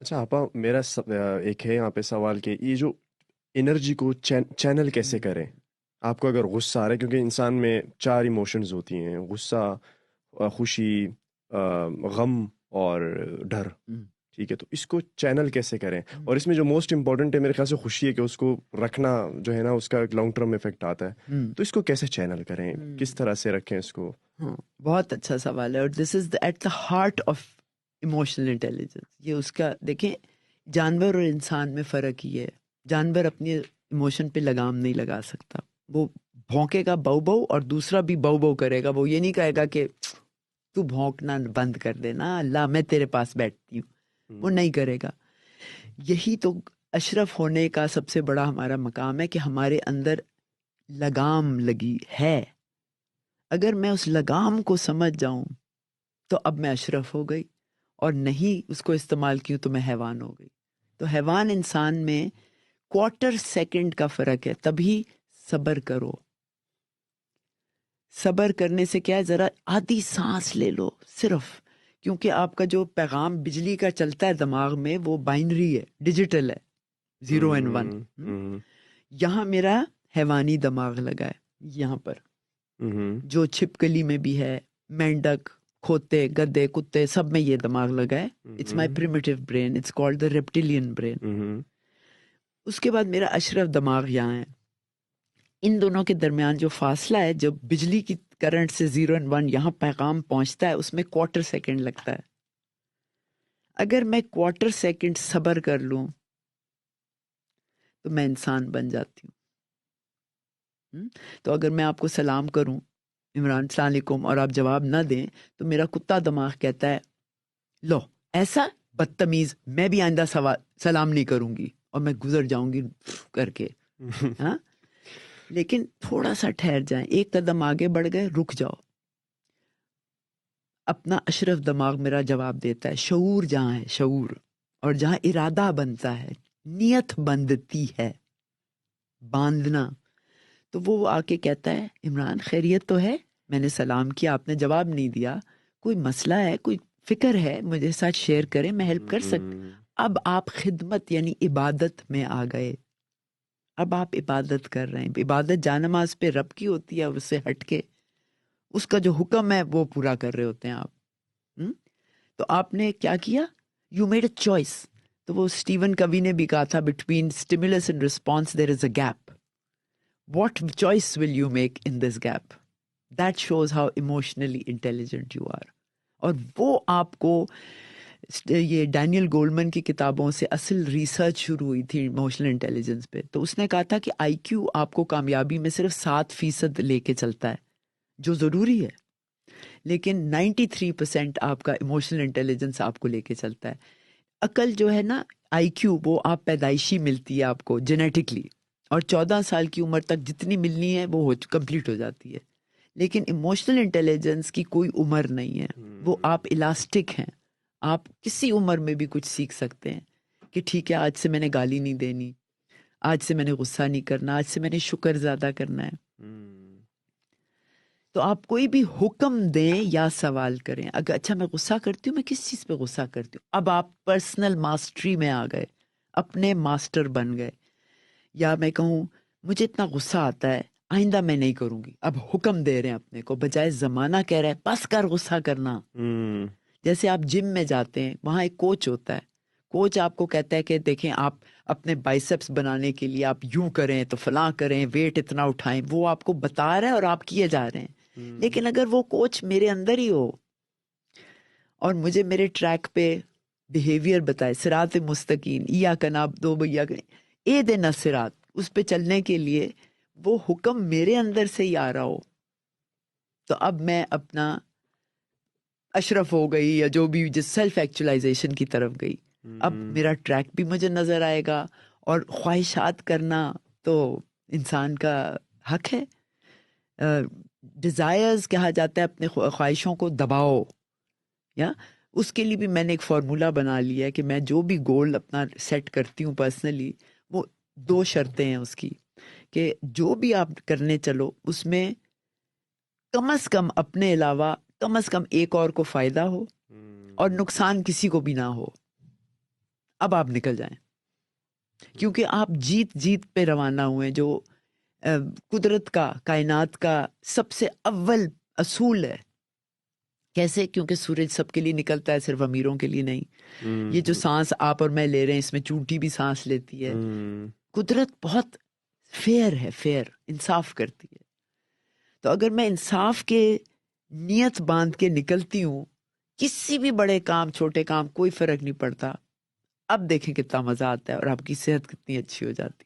अच्छा आपा, एक है यहाँ पे सवाल कि ये जो एनर्जी को चैनल कैसे हम्म, करें। आपको अगर गुस्सा आ रहा है, क्योंकि इंसान में चार इमोशंस होती हैं: गुस्सा, खुशी, गम और डर। हम्म, ठीक है, तो इसको चैनल कैसे करें? हम्म, और इसमें जो मोस्ट इम्पोर्टेंट है मेरे ख्याल से खुशी है, कि उसको रखना जो है ना, उसका एक लॉन्ग टर्म इफेक्ट आता है। हम्म, तो इसको कैसे चैनल करें, किस हम्म। तरह से रखें इसको? हाँ, बहुत अच्छा सवाल है, और this is at the heart of emotional intelligence. ये उसका देखें, जानवर और इंसान में फ़र्क ये है। जानवर अपने इमोशन पे लगाम नहीं लगा सकता। वो भौंकेगा बऊ बऊ, और दूसरा भी बऊ बऊ करेगा। वो ये नहीं कहेगा कि तू भौंकना बंद कर देना, अल्लाह मैं तेरे पास बैठती हूँ। वो हम्म। नहीं करेगा। यही तो अशरफ होने का सबसे बड़ा हमारा मकाम है, कि हमारे अंदर लगाम लगी है। अगर मैं उस लगाम को समझ जाऊं, तो अब मैं अशरफ हो गई। और नहीं उसको इस्तेमाल की तो मैं हैवान हो गई। तो हैवान इंसान में क्वार्टर सेकंड का फर्क है। तभी सब्र करो। सब्र करने से क्या है, जरा आधी सांस ले लो सिर्फ। क्योंकि आपका जो पैगाम बिजली का चलता है दिमाग में, वो बाइनरी है, डिजिटल है, 0 and 1। हम्म। हम्म। यहाँ मेरा हैवानी दिमाग लगा है, यहाँ पर हम्म। जो छिपकली में भी है, मेंढक, खोते, गधे, कुत्ते, सब में ये दिमाग लगा है। It's my hmm. Primitive brain, it's called the reptilian brain. Hmm. उसके बाद मेरा अशरफ दिमाग यहाँ है। इन दोनों के दरमियान जो फासला है, जब बिजली की करंट से 0 and 1 यहाँ पैगाम पहुंचता है, उसमें क्वार्टर सेकंड लगता है। अगर मैं क्वार्टर सेकंड सब्र कर लूं, तो मैं इंसान बन जाती हूँ। तो अगर मैं आपको सलाम करूं, इमरान सलाम अलैकुम, और आप जवाब ना दें, तो मेरा कुत्ता दिमाग कहता है, लो, ऐसा बदतमीज, मैं भी आइंदा सलाम नहीं करूंगी, और मैं गुजर जाऊंगी करके। हम्म। हाँ, लेकिन थोड़ा सा ठहर जाएं, एक कदम आगे बढ़ गए, रुक जाओ। अपना अशरफ दिमाग मेरा जवाब देता है। शऊर जहां है, शऊर, और जहां इरादा बनता है, नियत बंधती है, बांधना, तो वो आके कहता है, इमरान खैरियत तो है? मैंने सलाम किया, आपने जवाब नहीं दिया। कोई मसला है, कोई फिक्र है, मुझे साथ शेयर करें, मैं हेल्प कर सकता। अब आप खिदमत यानी इबादत में आ गए। अब आप इबादत कर रहे हैं। इबादत जानमाज पे रब की होती है, और उससे हटके उसका जो हुक्म है वो पूरा कर रहे होते हैं आप। हुँ? तो आपने क्या किया? You made a choice. तो वो स्टीवन कवी ने भी कहा था, between stimulus and response there is a gap. What choice will you make in this gap? That shows how emotionally intelligent you are. और वो आपको, ये डैनियल गोल्डमैन की किताबों से असल रिसर्च शुरू हुई थी इमोशनल इंटेलिजेंस पे। तो उसने कहा था कि आईक्यू आपको कामयाबी में सिर्फ 7% लेके चलता है, जो ज़रूरी है। लेकिन 93% आपका इमोशनल इंटेलिजेंस आपको लेके चलता है। अकल जो है ना, आईक्यू, वो आप पैदाइशी मिलती है आपको जेनेटिकली, और 14 साल की उम्र तक जितनी मिलनी है वो हो कंप्लीट हो जाती है। लेकिन इमोशनल इंटेलिजेंस की कोई उम्र नहीं है। वो आप इलास्टिक हैं। आप किसी उम्र में भी कुछ सीख सकते हैं, कि ठीक है, आज से मैंने गाली नहीं देनी, आज से मैंने गुस्सा नहीं करना, आज से मैंने शुक्र ज़्यादा करना है। तो आप कोई भी हुक्म दें या सवाल करें, अगर अच्छा मैं गुस्सा करती हूँ, मैं किस चीज़ पे गुस्सा करती हूँ, अब आप पर्सनल मास्टरी में आ गए, अपने मास्टर बन गए। या मैं कहूँ, मुझे इतना गुस्सा आता है, आइंदा मैं नहीं करूंगी, अब हुक्म दे रहे हैं अपने को, बजाय जमाना कह रहा है बस कर गुस्सा करना। जैसे आप जिम में जाते हैं, वहाँ एक कोच होता है। कोच आपको कहता है कि देखें, आप अपने बाइसेप्स बनाने के लिए आप यूं करें तो फलां करें, वेट इतना उठाएं, वो आपको बता रहा है और आप किए जा रहे हैं। लेकिन अगर वो कोच मेरे अंदर ही हो, और मुझे मेरे ट्रैक पे बिहेवियर बताए, सिरात मुस्तकीम, इया कनाब दो भैया, ए देना सिरात, उस पे चलने के लिए वो हुक्म मेरे अंदर से ही आ रहा हो, तो अब मैं अपना अशरफ हो गई, या जो भी जिस सेल्फ एक्चुअलाइजेशन की तरफ गई। अब मेरा ट्रैक भी मुझे नजर आएगा। और ख्वाहिशात करना तो इंसान का हक है। डिजायर्स कहा जाता है, अपने ख्वाहिशों को दबाओ। या उसके लिए भी मैंने एक फार्मूला बना लिया है, कि मैं जो भी गोल अपना सेट करती हूँ पर्सनली, वो 2 शर्तें हैं उसकी, कि जो भी आप करने चलो, उसमें कम से कम अपने अलावा कम से कम एक और को फायदा हो, और नुकसान किसी को भी ना हो। اب آپ نکل جائیں، کیونکہ آپ جیت جیت پہ روانہ ہوئے، جو قدرت کا، کائنات کا سب سے اول اصول ہے. کیسے؟ کیونکہ سورج سب کے لیے نکلتا ہے، صرف امیروں کے لیے نہیں. یہ جو سانس آپ اور میں لے رہے ہیں، اس میں چونٹی بھی سانس لیتی ہے. قدرت بہت فیئر ہے، فیئر، انصاف کرتی ہے. تو اگر میں انصاف کے نیت باندھ کے نکلتی ہوں، کسی بھی بڑے کام چھوٹے کام کوئی فرق نہیں پڑتا. اب دیکھیں کتنا مزہ آتا ہے اور آپ کی صحت کتنی اچھی ہو جاتی.